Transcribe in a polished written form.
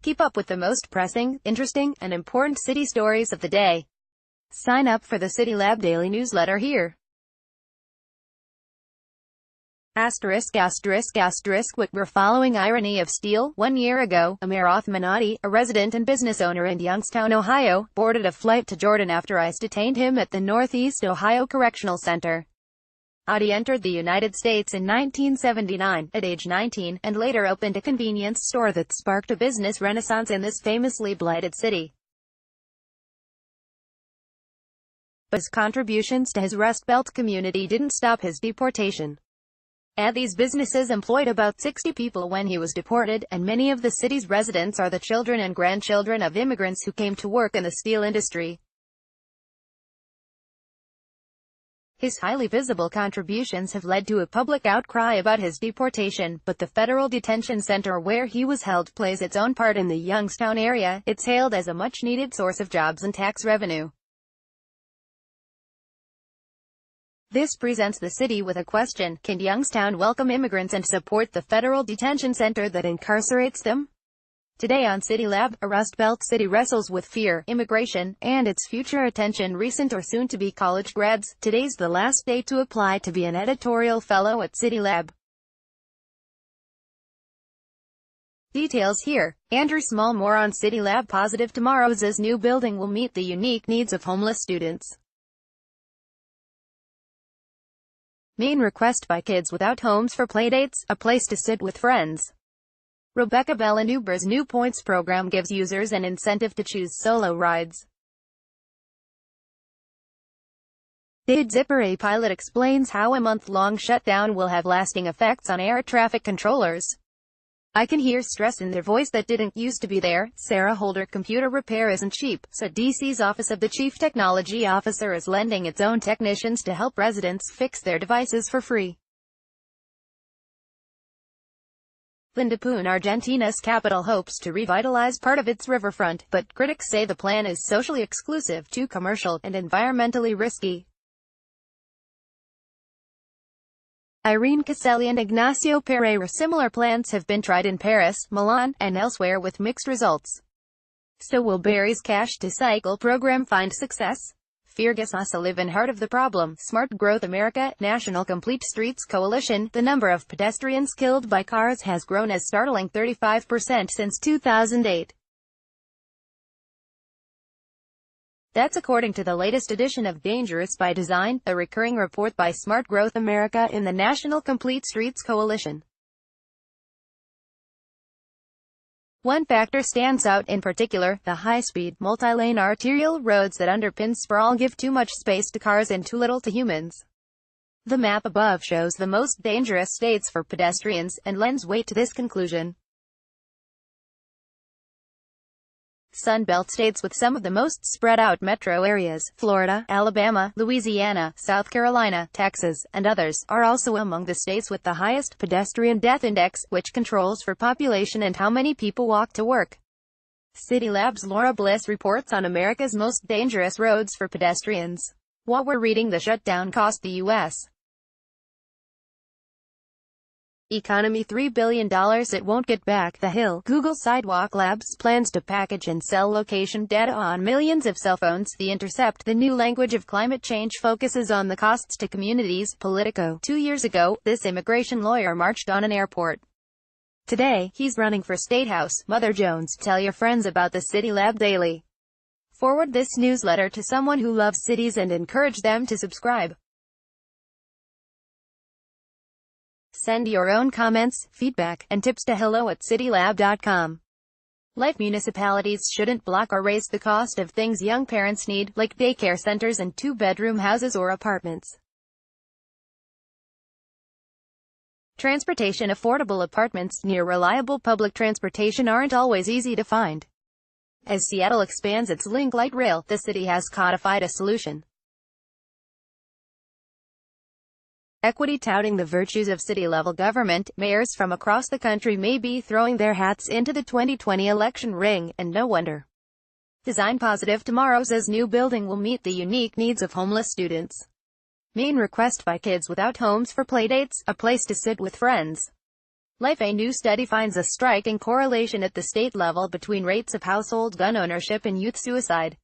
Keep up with the most pressing, interesting, and important city stories of the day. Sign up for the CityLab Daily newsletter here. With we're following irony of steel. 1 year ago, Amer Othman Adi, a resident and business owner in Youngstown, Ohio, boarded a flight to Jordan after ICE detained him at the Northeast Ohio Correctional Center. Adi entered the United States in 1979, at age 19, and later opened a convenience store that sparked a business renaissance in this famously blighted city. But his contributions to his Rust Belt community didn't stop his deportation. Adi's businesses employed about 60 people when he was deported, and many of the city's residents are the children and grandchildren of immigrants who came to work in the steel industry. His highly visible contributions have led to a public outcry about his deportation, but the federal detention center where he was held plays its own part in the Youngstown area. It's hailed as a much-needed source of jobs and tax revenue. This presents the city with a question: can Youngstown welcome immigrants and support the federal detention center that incarcerates them? Today on CityLab, a Rust Belt city wrestles with fear, immigration, and its future. Attention recent or soon-to-be college grads, today's the last day to apply to be an editorial fellow at CityLab. Details here. Andrew Small. More on CityLab. Positive tomorrow's new building will meet the unique needs of homeless students. Main request by kids without homes for playdates, a place to sit with friends. Rebecca Bell. And Uber's new points program gives users an incentive to choose solo rides. David Zipper. A pilot explains how a month-long shutdown will have lasting effects on air traffic controllers. I can hear stress in their voice that didn't used to be there. Sarah Holder. Computer repair isn't cheap, so DC's Office of the Chief Technology Officer is lending its own technicians to help residents fix their devices for free. Linda Poon. Argentina's capital hopes to revitalize part of its riverfront, but critics say the plan is socially exclusive, too commercial, and environmentally risky. Irene Caselli and Ignacio Pereira. Similar plans have been tried in Paris, Milan, and elsewhere with mixed results. So will Barry's Cash to Cycle program find success? Fergus O'Sullivan. Heart of the problem. Smart Growth America, National Complete Streets Coalition. The number of pedestrians killed by cars has grown as startling 35% since 2008. That's according to the latest edition of Dangerous by Design, a recurring report by Smart Growth America in the National Complete Streets Coalition. One factor stands out in particular: the high-speed, multi-lane arterial roads that underpin sprawl give too much space to cars and too little to humans. The map above shows the most dangerous states for pedestrians, and lends weight to this conclusion. Sun Belt states with some of the most spread-out metro areas, Florida, Alabama, Louisiana, South Carolina, Texas, and others, are also among the states with the highest pedestrian death index, which controls for population and how many people walk to work. CityLab's Laura Bliss reports on America's most dangerous roads for pedestrians. What we're reading: the shutdown cost the U.S. economy $3 billion. It won't get back. The Hill. Google Sidewalk Labs plans to package and sell location data on millions of cell phones. The Intercept. The new language of climate change focuses on the costs to communities. Politico. 2 years ago, this immigration lawyer marched on an airport. Today, he's running for State House. Mother Jones. Tell your friends about the CityLab Daily. Forward this newsletter to someone who loves cities and encourage them to subscribe. Send your own comments, feedback, and tips to hello@citylab.com. Like municipalities shouldn't block or raise the cost of things young parents need, like daycare centers and two-bedroom houses or apartments. Transportation. Affordable apartments near reliable public transportation aren't always easy to find. As Seattle expands its Link Light Rail, the city has codified a solution. Equity. Touting the virtues of city-level government, mayors from across the country may be throwing their hats into the 2020 election ring, and no wonder. Design. Positive tomorrow's new building will meet the unique needs of homeless students. Main request by kids without homes for playdates, a place to sit with friends. Life. A new study finds a striking correlation at the state level between rates of household gun ownership and youth suicide.